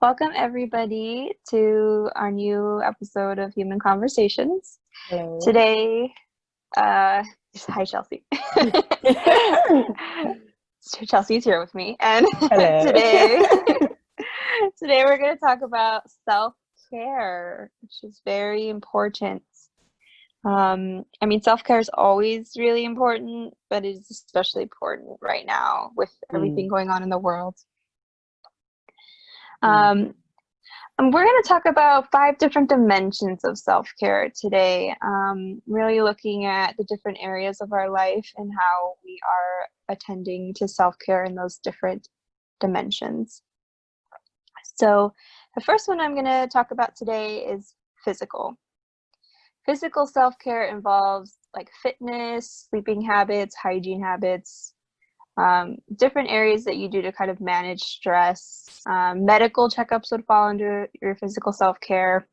Welcome everybody to our new episode of Human Conversations. Hello. Today, hi Chelze. Chelsea's here with me, and Hello. today we're going to talk about self-care, which is very important. Self-care is always really important, but it is especially important right now with everything going on in the world. And we're going to talk about 5 different dimensions of self-care today, really looking at the different areas of our life and how we are attending to self-care in those different dimensions. So the first one I'm going to talk about today is physical. Physical self-care involves like fitness, sleeping habits, hygiene habits, different areas that you do to kind of manage stress. Medical checkups would fall under your physical self-care.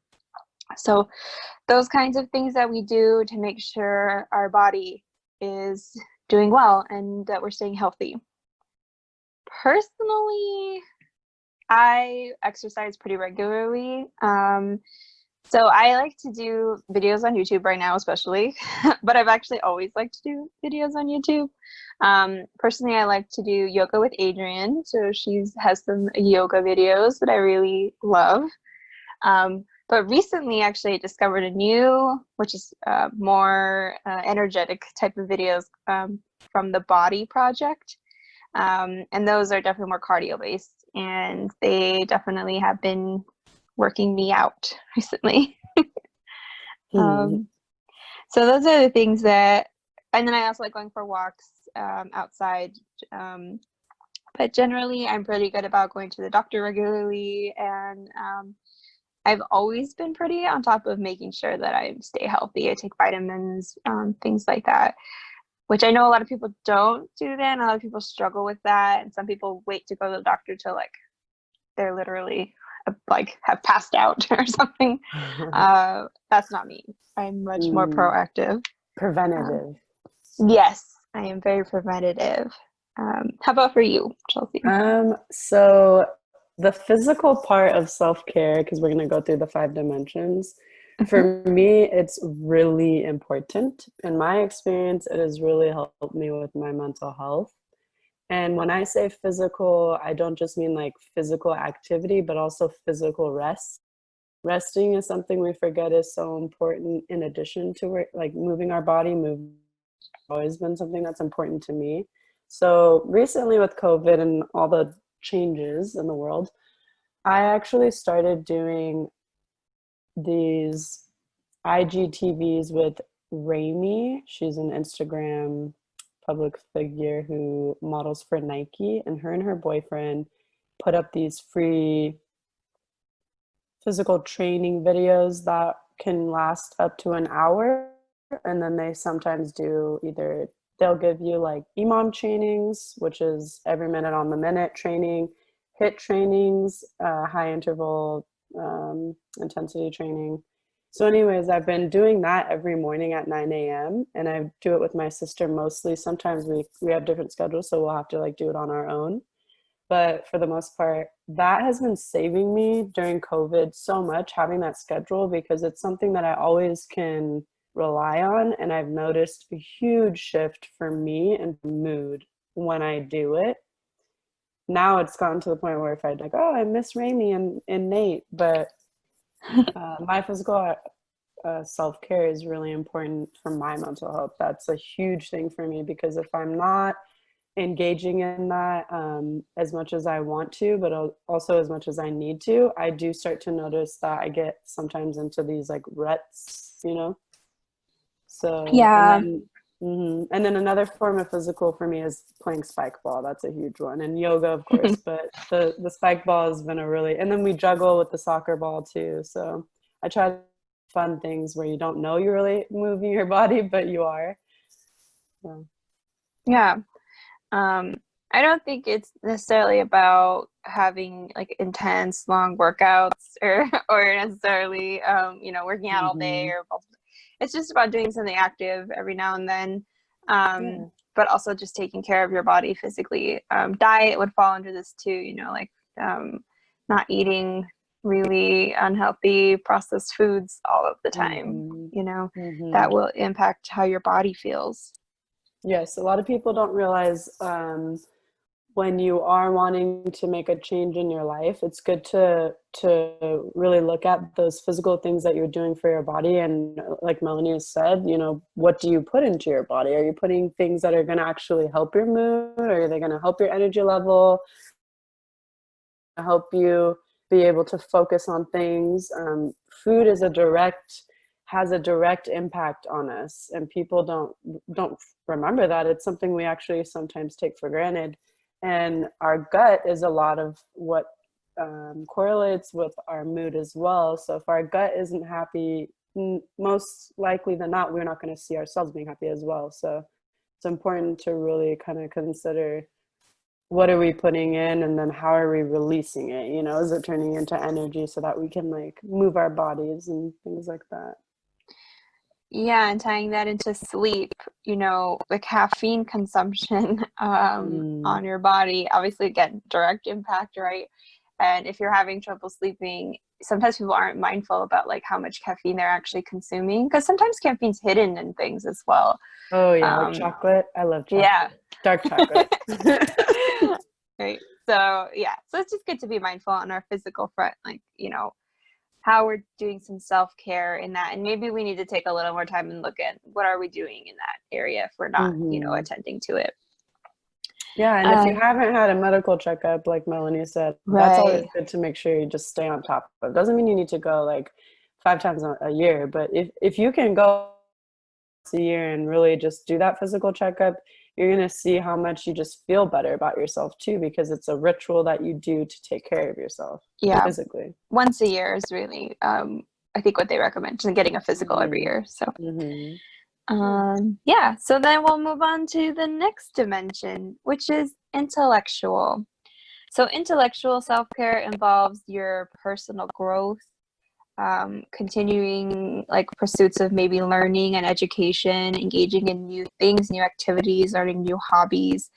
So those kinds of things that we do to make sure our body is doing well and that we're staying healthy. Personally, I exercise pretty regularly. So I like to do videos on YouTube right now, especially, but I've actually always liked to do videos on YouTube. Personally, I like to do yoga with Adrienne. So she has some yoga videos that I really love. But recently, actually, I discovered a new, which is more energetic type of videos from the Body Project. And those are definitely more cardio based, and they definitely have been working me out recently. So those are the things that, and then I also like going for walks outside. But generally, I'm pretty good about going to the doctor regularly, and I've always been pretty on top of making sure that I stay healthy. I take vitamins, things like that, which I know a lot of people don't do that, and a lot of people struggle with that, and some people wait to go to the doctor till like they're literally like have passed out or something. That's not me. I'm much more proactive. Preventative. Yes, I am very preventative. How about for you, Chelze? So the physical part of self-care, because we're going to go through the 5 dimensions, for me, it's really important. In my experience, it has really helped me with my mental health. And when I say physical, I don't just mean like physical activity, but also physical rest. Resting is something we forget is so important in addition to like moving our body. Moving has always been something that's important to me. So recently with COVID and all the changes in the world, I actually started doing these IGTVs with Raimi. She's an Instagram public figure who models for Nike, and her boyfriend put up these free physical training videos that can last up to an hour. And then they sometimes do either they'll give you like EMOM trainings, which is every minute on the minute training, HIIT trainings, high interval intensity training. So anyways, I've been doing that every morning at 9 a.m. and I do it with my sister mostly. Sometimes we have different schedules, so we'll have to like do it on our own. But for the most part, that has been saving me during COVID so much, having that schedule, because it's something that I always can rely on. And I've noticed a huge shift for me and mood when I do it. Now it's gotten to the point where if I'd like, oh, I miss Raimi and Nate, but my physical self-care is really important for my mental health. That's a huge thing for me, because if I'm not engaging in that as much as I want to, but also as much as I need to, I do start to notice that I get sometimes into these like ruts, So Yeah. And then another form of physical for me is playing spike ball. That's a huge one, and yoga, of course. But the spike ball has been and then we juggle with the soccer ball too. So I try fun things where you don't know you're really moving your body, but you are. So. Yeah. I don't think it's necessarily about having like intense long workouts or necessarily working out all day or it's just about doing something active every now and then. But also just taking care of your body physically. Diet would fall under this too, not eating really unhealthy processed foods all of the time, Mm-hmm. you know, Mm-hmm. that will impact how your body feels. Yes, a lot of people don't realize when you are wanting to make a change in your life, it's good to really look at those physical things that you're doing for your body. And like Melanie has said, you know, what do you put into your body? Are you putting things that are going to actually help your mood? Or are they going to help your energy level? Help you be able to focus on things. Food is has a direct impact on us, and people don't remember that. It's something we actually sometimes take for granted. And our gut is a lot of what correlates with our mood as well. So if our gut isn't happy, most likely than not, we're not going to see ourselves being happy as well. So it's important to really kind of consider, what are we putting in, and then how are we releasing it? You know, is it turning into energy so that we can like move our bodies and things like that? Yeah, and tying that into sleep, you know, the caffeine consumption Mm. on your body, obviously, again, direct impact, right? And if you're having trouble sleeping, sometimes people aren't mindful about like how much caffeine they're actually consuming, because sometimes caffeine's hidden in things as well. Oh yeah, like Um, chocolate. I love yeah. chocolate. Dark chocolate. Right. So yeah, so it's just good to be mindful on our physical front, like, you know, how we're doing some self-care in that, and maybe we need to take a little more time and look at what are we doing in that area if we're not, you know, Hmm. attending to it. Yeah, and if you uh, haven't had a medical checkup, like Melanie said, that's always right. good to make sure you just stay on top of. Doesn't mean you need to go like 5 times a year, but if you can go a year and really just do that physical checkup, you're going to see how much you just feel better about yourself too, because it's a ritual that you do to take care of yourself Yeah, physically. once a year is really I think what they recommend, just getting a physical every Hmm. year. So Hmm. yeah, so then we'll move on to the next dimension, which is intellectual. So intellectual self-care involves your personal growth, continuing like pursuits of maybe learning and education, engaging in new things, new activities, learning new hobbies.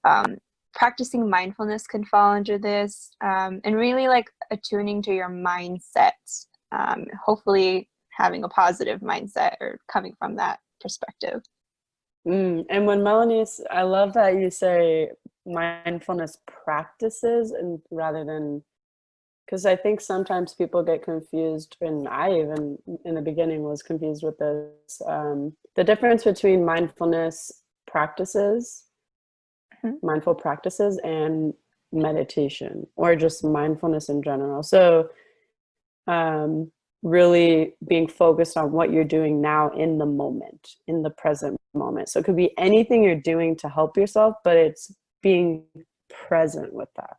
Um, Practicing mindfulness can fall under this, and really like attuning to your mindset. Hopefully, having a positive mindset or coming from that perspective. And when I love that you say mindfulness practices, and rather than, because I think sometimes people get confused, and I even in the beginning was confused with this. The difference between Mhm. mindful practices, and meditation, or just mindfulness in general. So, um, really being focused on what you're doing now in the moment, in the present moment. So it could be anything you're doing to help yourself, but it's being present with that.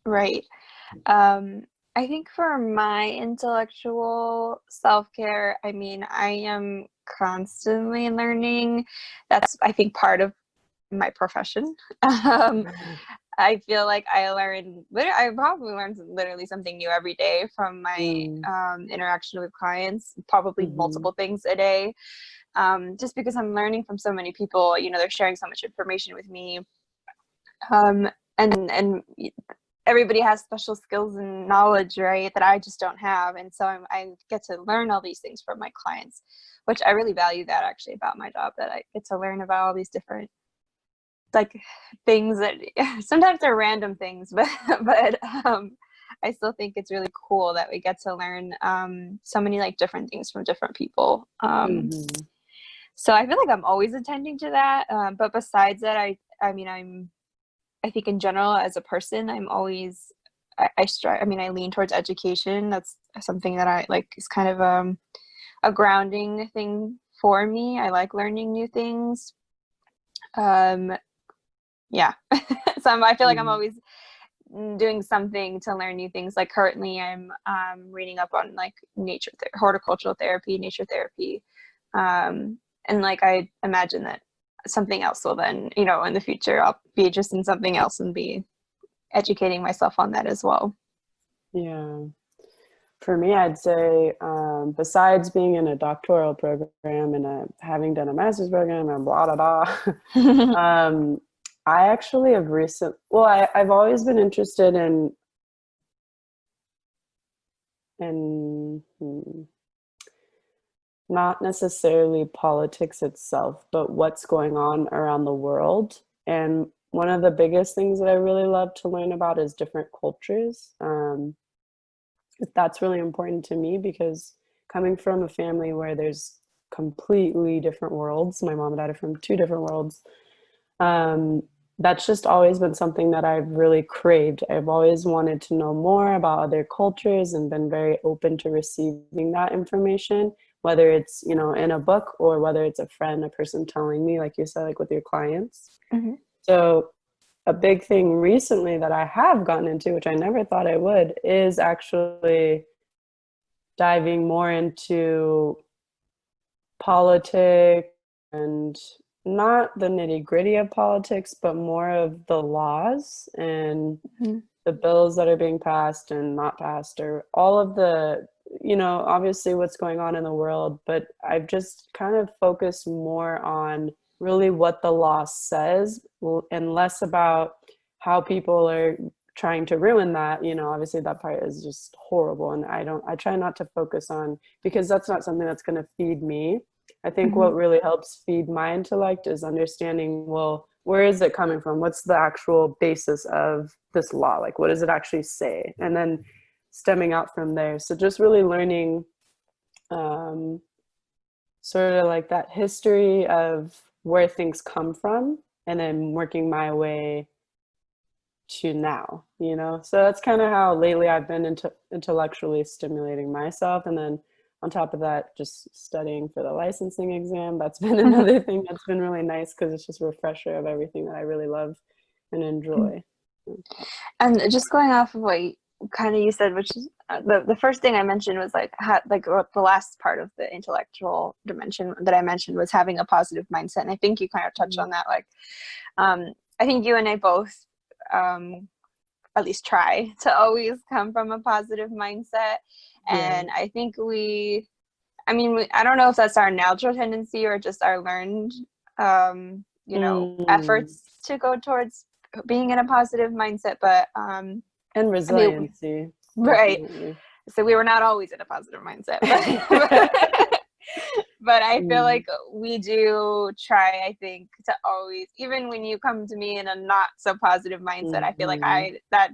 Right. Um, I think for my intellectual self-care, I mean, I am constantly learning. That's, I think, part of my profession. Um, I feel like I probably learn literally something new every day from my Mm. interaction with clients, probably Mm-hmm. multiple things a day. Just because I'm learning from so many people, you know, they're sharing so much information with me. Um, and everybody has special skills and knowledge, right, that I just don't have. And so I get to learn all these things from my clients, which I really value that actually about my job, that I get to learn about all these different like things that sometimes they're random things, but but I still think it's really cool that we get to learn so many like different things from different people. Mm-hmm. So I feel like I'm always attending to that. But besides that, I mean, I think in general as a person, I'm always I strive. I mean, I lean towards education. That's something that I like is kind of a grounding thing for me. I like learning new things. Um, yeah, so I feel like I'm Mm-hmm. always doing something to learn new things. Like currently, I'm reading up on like horticultural therapy, nature therapy, and like I imagine that something else will then, you know, in the future I'll be interested in something else and be educating myself on that as well. Yeah. For me, I'd say, besides being in a doctoral program and having done a master's program and blah, blah, blah, I actually have I've always been interested in and not necessarily politics itself, but what's going on around the world. And one of the biggest things that I really love to learn about is different cultures. That's really important to me because coming from a family where there's completely different worlds, my mom and dad are from two different worlds. Um, that's just always been something that I've really craved. I've always wanted to know more about other cultures and been very open to receiving that information, whether it's, you know, in a book or whether it's a friend, a person telling me, like you said, like with your clients. Mm-hmm. So a big thing recently that I have gotten into, which I never thought I would, is actually diving more into politics and not the nitty gritty of politics, but more of the laws and Mm-hmm. the bills that are being passed and not passed, or all of the, you know, obviously what's going on in the world. But I've just kind of focused more on really what the law says and less about how people are trying to ruin that. You know, obviously that part is just horrible, and I try not to focus on, because that's not something that's going to feed me. I think Mm-hmm. what really helps feed my intellect is understanding, well, where is it coming from? What's the actual basis of this law? Like, what does it actually say? And then stemming out from there. So just really learning sort of like that history of where things come from and then working my way to now, you know? So that's kind of how lately I've been intellectually stimulating myself. And then on top of that, just studying for the licensing exam. That's been another thing that's been really nice because it's just a refresher of everything that I really love and enjoy. And just going off of what you said, which is the first thing I mentioned was like the last part of the intellectual dimension that I mentioned was having a positive mindset, and I think you kind of touched on that. Like, I think you and I both, at least try to always come from a positive mindset, and I think I don't know if that's our natural tendency or just our learned, efforts to go towards being in a positive mindset, but and resiliency, right. definitely. So we were not always in a positive mindset, but I feel like we do try, I think, to always, even when you come to me in a not so positive mindset, I feel like that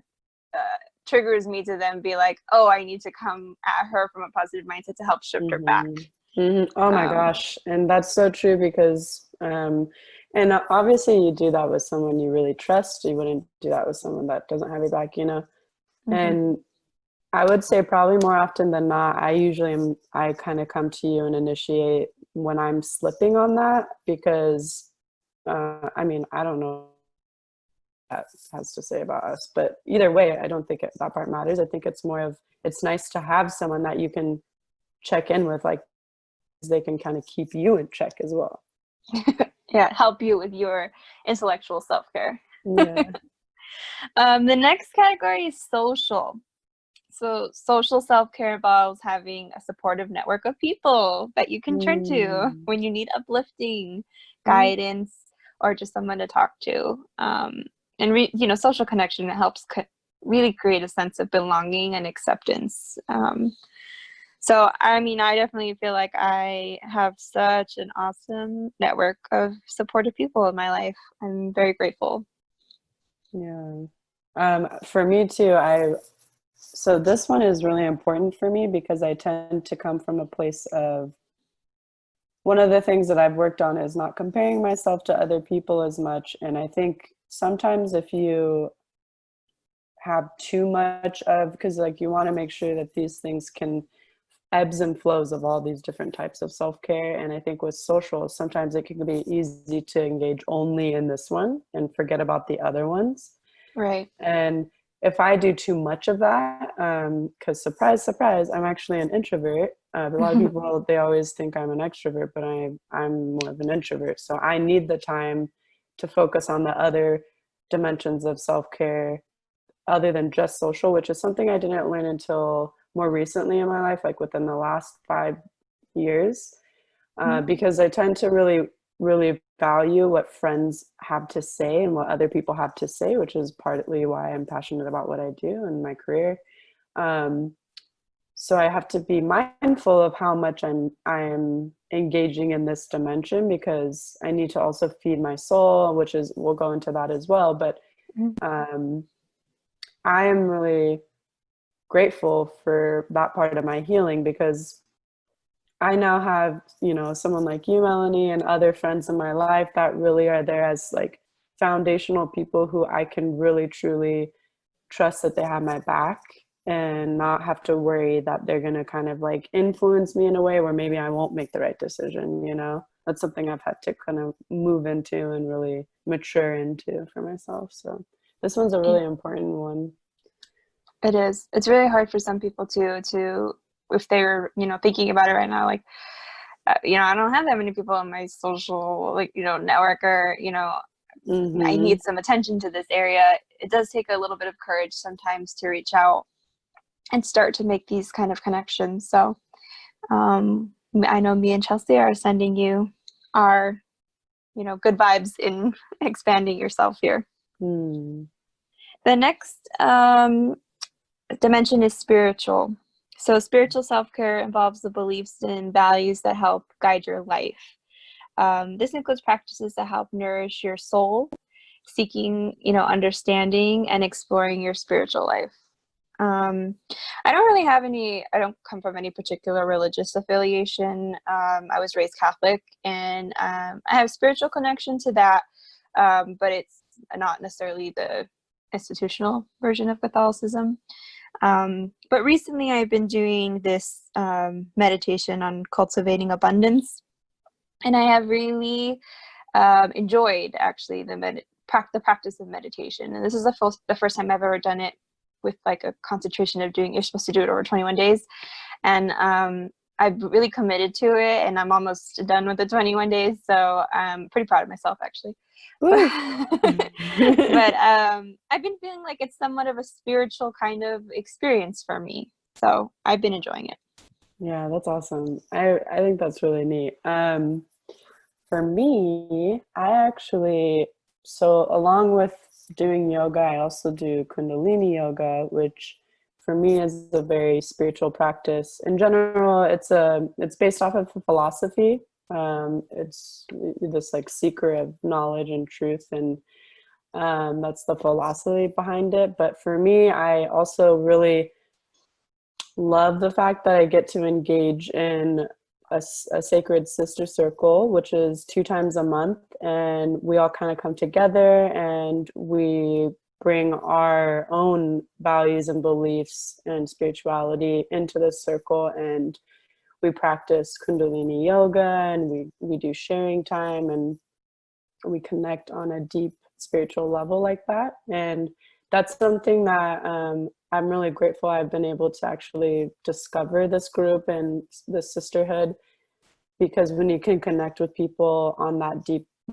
triggers me to then be like, oh, I need to come at her from a positive mindset to help shift her back. Oh my gosh. And that's so true because, and obviously you do that with someone you really trust. You wouldn't do that with someone that doesn't have your back, you know? And I would say probably more often than not, I kind of come to you and initiate when I'm slipping on that because, I don't know what that has to say about us, but either way, I don't think that part matters. I think it's more of, it's nice to have someone that you can check in with, like they can kind of keep you in check as well. Yeah, help you with your intellectual self-care. Yeah. The next category is social. So social self-care involves having a supportive network of people that you can turn to when you need uplifting, guidance, or just someone to talk to. And social connection helps really create a sense of belonging and acceptance. So, I definitely feel like I have such an awesome network of supportive people in my life. I'm very grateful. Yeah. For me too, so this one is really important for me because I tend to come from a place of, one of the things that I've worked on is not comparing myself to other people as much. And I think sometimes if you have too much of, because like you want to make sure that these things can ebbs and flows of all these different types of self-care. And I think with social, sometimes it can be easy to engage only in this one and forget about the other ones. Right. And if I do too much of that, because surprise, surprise, I'm actually an introvert. A lot of people, they always think I'm an extrovert, but I'm more of an introvert. So I need the time to focus on the other dimensions of self-care other than just social, which is something I didn't learn until more recently in my life, like within the last 5 years, because I tend to really, really value what friends have to say and what other people have to say, which is partly why I'm passionate about what I do in my career. So I have to be mindful of how much I'm engaging in this dimension, because I need to also feed my soul, which is, we'll go into that as well. But Mhm. um, I am really grateful for that part of my healing, because I now have, someone like you, Melanie, and other friends in my life that really are there as like foundational people who I can really truly trust that they have my back, and not have to worry that they're going to kind of like influence me in a way where maybe I won't make the right decision. That's something I've had to kind of move into and really mature into for myself. So this one's a Yeah, really important one. it is. It's really hard for some people to if they're, thinking about it right now, like, I don't have that many people on my social, like, network, or, I Mm-hmm. need some attention to this area. It does take a little bit of courage sometimes to reach out and start to make these kind of connections. So I know me and Chelze are sending you our, good vibes in expanding yourself here. Mm. The next dimension is spiritual. So spiritual self-care involves the beliefs and values that help guide your life. This includes practices that help nourish your soul, seeking, understanding and exploring your spiritual life. Um, I don't really have I don't come from any particular religious affiliation. I was raised Catholic, and I have spiritual connection to that, but it's not necessarily the institutional version of Catholicism. But recently I've been doing this meditation on cultivating abundance, and I have really enjoyed actually the practice of meditation. And this is the first time I've ever done it with like a concentration of you're supposed to do it over 21 days. And I've really committed to it, and I'm almost done with the 21 days. So I'm pretty proud of myself, actually. Woo. But I've been feeling like it's somewhat of a spiritual kind of experience for me. So I've been enjoying it. Yeah, that's awesome. I think that's really neat. For me, I actually, so along with doing yoga, I also do Kundalini yoga, which for me is a very spiritual practice. In general, it's based off of philosophy. It's this like seeker of knowledge and truth, and that's the philosophy behind it. But for me, I also really love the fact that I get to engage in a sacred sister circle, which is 2 times a month. And we all kind of come together and we bring our own values and beliefs and spirituality into this circle. And we practice Kundalini yoga, and we do sharing time, and we connect on a deep spiritual level like that. And that's something that I'm really grateful I've been able to actually discover this group and this sisterhood, because when you can connect with people on that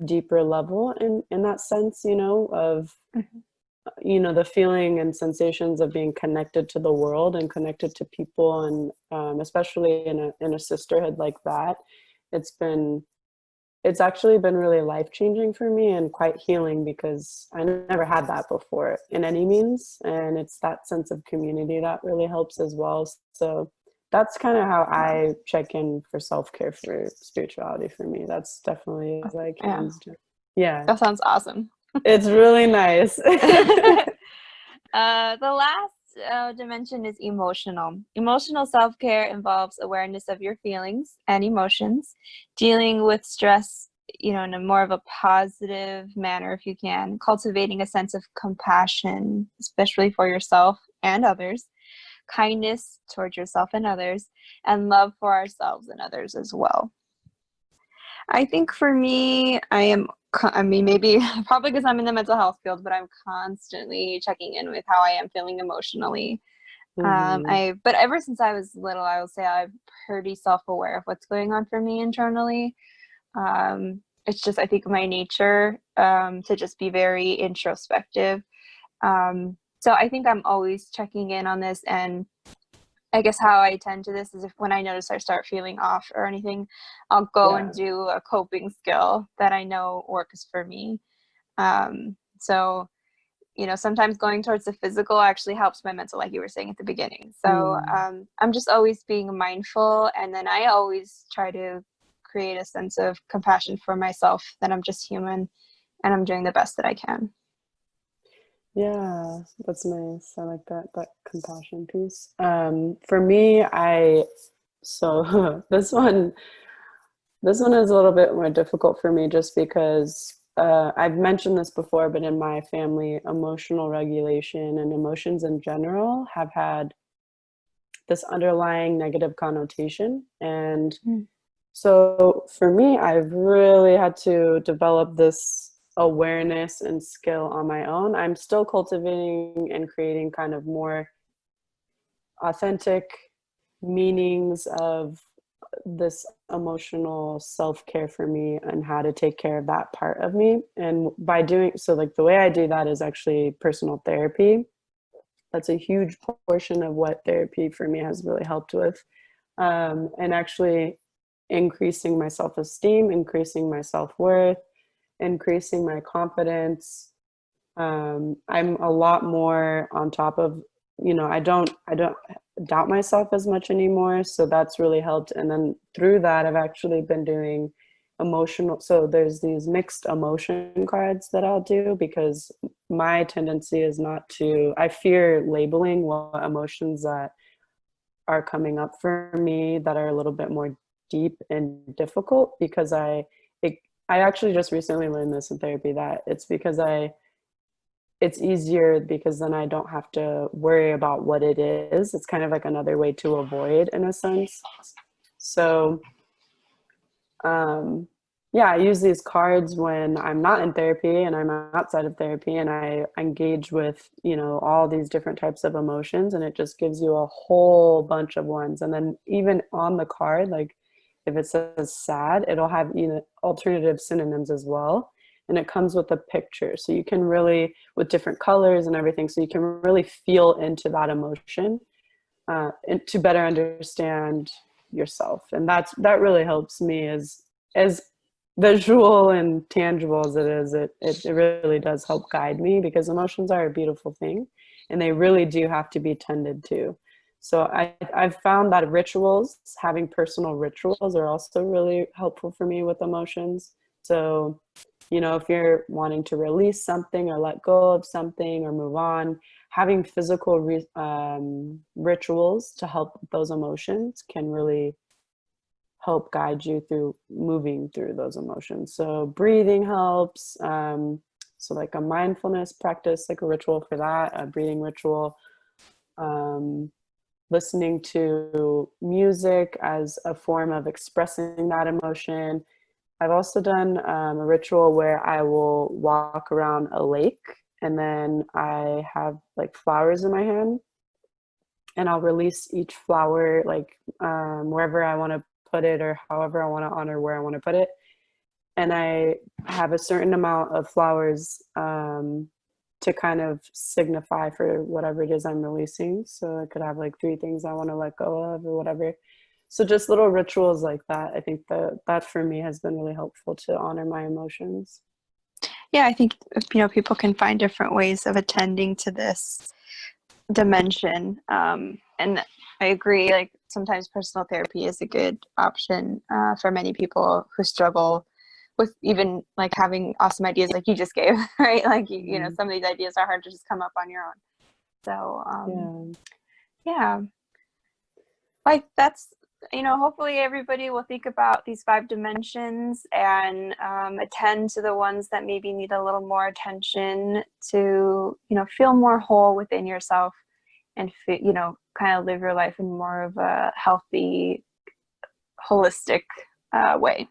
deeper level, in that sense, of Mhm. the feeling and sensations of being connected to the world and connected to people, and especially in a sisterhood like that, it's been it's actually been really life-changing for me and quite healing, because I never had that before in any means. And it's that sense of community that really helps as well. So that's kind of how Wow. I check in for self-care for spirituality for me. That's definitely like Yeah, hands down. Yeah, that sounds awesome. it's really nice. The last dimension is emotional. Emotional self care involves awareness of your feelings and emotions, dealing with stress, in a more of a positive manner if you can, cultivating a sense of compassion, especially for yourself and others, kindness towards yourself and others, and love for ourselves and others as well. I think for me, I mean, maybe probably because I'm in the mental health field, but I'm constantly checking in with how I am feeling emotionally. Hmm. But ever since I was little, I will say I'm pretty self-aware of what's going on for me internally. It's just, I think, my nature to just be very introspective. So I think I'm always checking in on this, and I guess how I tend to this is if when I notice I start feeling off or anything, I'll go and Yeah. do a coping skill that I know works for me. So sometimes going towards the physical actually helps my mental, like you were saying at the beginning. So I'm just always being mindful, and then I always try to create a sense of compassion for myself, that I'm just human and I'm doing the best that I can. Yeah, that's nice. I like that compassion piece. For me, so this one is a little bit more difficult for me just because I've mentioned this before, but in my family, emotional regulation and emotions in general have had this underlying negative connotation. And so for me, I've really had to develop this awareness and skill on my own. I'm still cultivating and creating kind of more authentic meanings of this emotional self-care for me and how to take care of that part of me. And by doing so, like the way I do that is actually personal therapy. That's a huge portion of what therapy for me has really helped with. And actually increasing my self-esteem, increasing my self-worth, increasing my confidence. I'm a lot more on top of, I don't doubt myself as much anymore. So that's really helped. And then through that, I've actually been doing emotional. So there's these mixed emotion cards that I'll do because my tendency is not to, I fear labeling what emotions that are coming up for me that are a little bit more deep and difficult because I actually just recently learned this in therapy that it's because it's easier because then I don't have to worry about what it is. It's kind of like another way to avoid in a sense. So, yeah, I use these cards when I'm not in therapy and I'm outside of therapy and I engage with, all these different types of emotions and it just gives you a whole bunch of ones. And then even on the card, like if it says sad, it'll have, alternative synonyms as well. And it comes with a picture. So you can really, with different colors and everything, so you can really feel into that emotion and to better understand yourself. And that really helps me as visual and tangible as it is. It really does help guide me because emotions are a beautiful thing and they really do have to be tended to. So I've found that rituals, having personal rituals are also really helpful for me with emotions. So, if you're wanting to release something or let go of something or move on, having physical rituals to help those emotions can really help guide you through moving through those emotions. So breathing helps. So like a mindfulness practice, like a ritual for that, a breathing ritual. Listening to music as a form of expressing that emotion. I've also done a ritual where I will walk around a lake and then I have like flowers in my hand and I'll release each flower like wherever I want to put it or however I want to honor where I want to put it. And I have a certain amount of flowers to kind of signify for whatever it is I'm releasing. So I could have like 3 things I want to let go of or whatever. So just little rituals like that. I think that for me has been really helpful to honor my emotions. Yeah, I think people can find different ways of attending to this dimension. And I agree, like sometimes personal therapy is a good option for many people who struggle with even like having awesome ideas like you just gave, right? Like, some of these ideas are hard to just come up on your own. So, yeah, like that's, hopefully everybody will think about these 5 dimensions and attend to the ones that maybe need a little more attention to, feel more whole within yourself and, kind of live your life in more of a healthy, holistic way.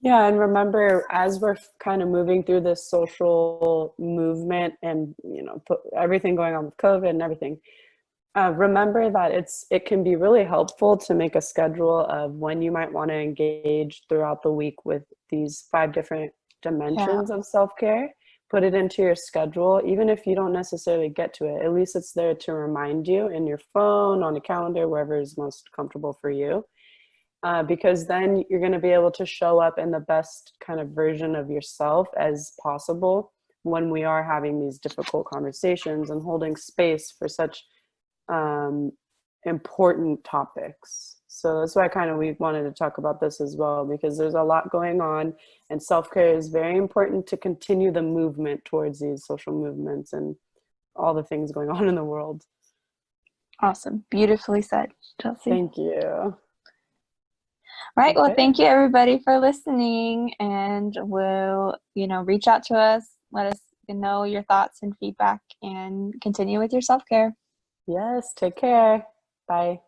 Yeah, and remember, as we're kind of moving through this social movement and, everything going on with COVID and everything, remember that it can be really helpful to make a schedule of when you might want to engage throughout the week with these 5 different dimensions of self-care. Put it into your schedule, even if you don't necessarily get to it. At least it's there to remind you in your phone, on a calendar, wherever is most comfortable for you. Because then you're going to be able to show up in the best kind of version of yourself as possible when we are having these difficult conversations and holding space for such important topics. So that's why we wanted to talk about this as well, because there's a lot going on, and self-care is very important to continue the movement towards these social movements and all the things going on in the world. Awesome. Beautifully said, Chelze. Thank you. All right. Okay. Well, thank you everybody for listening, and we'll, reach out to us. Let us know your thoughts and feedback, and continue with your self-care. Yes. Take care. Bye.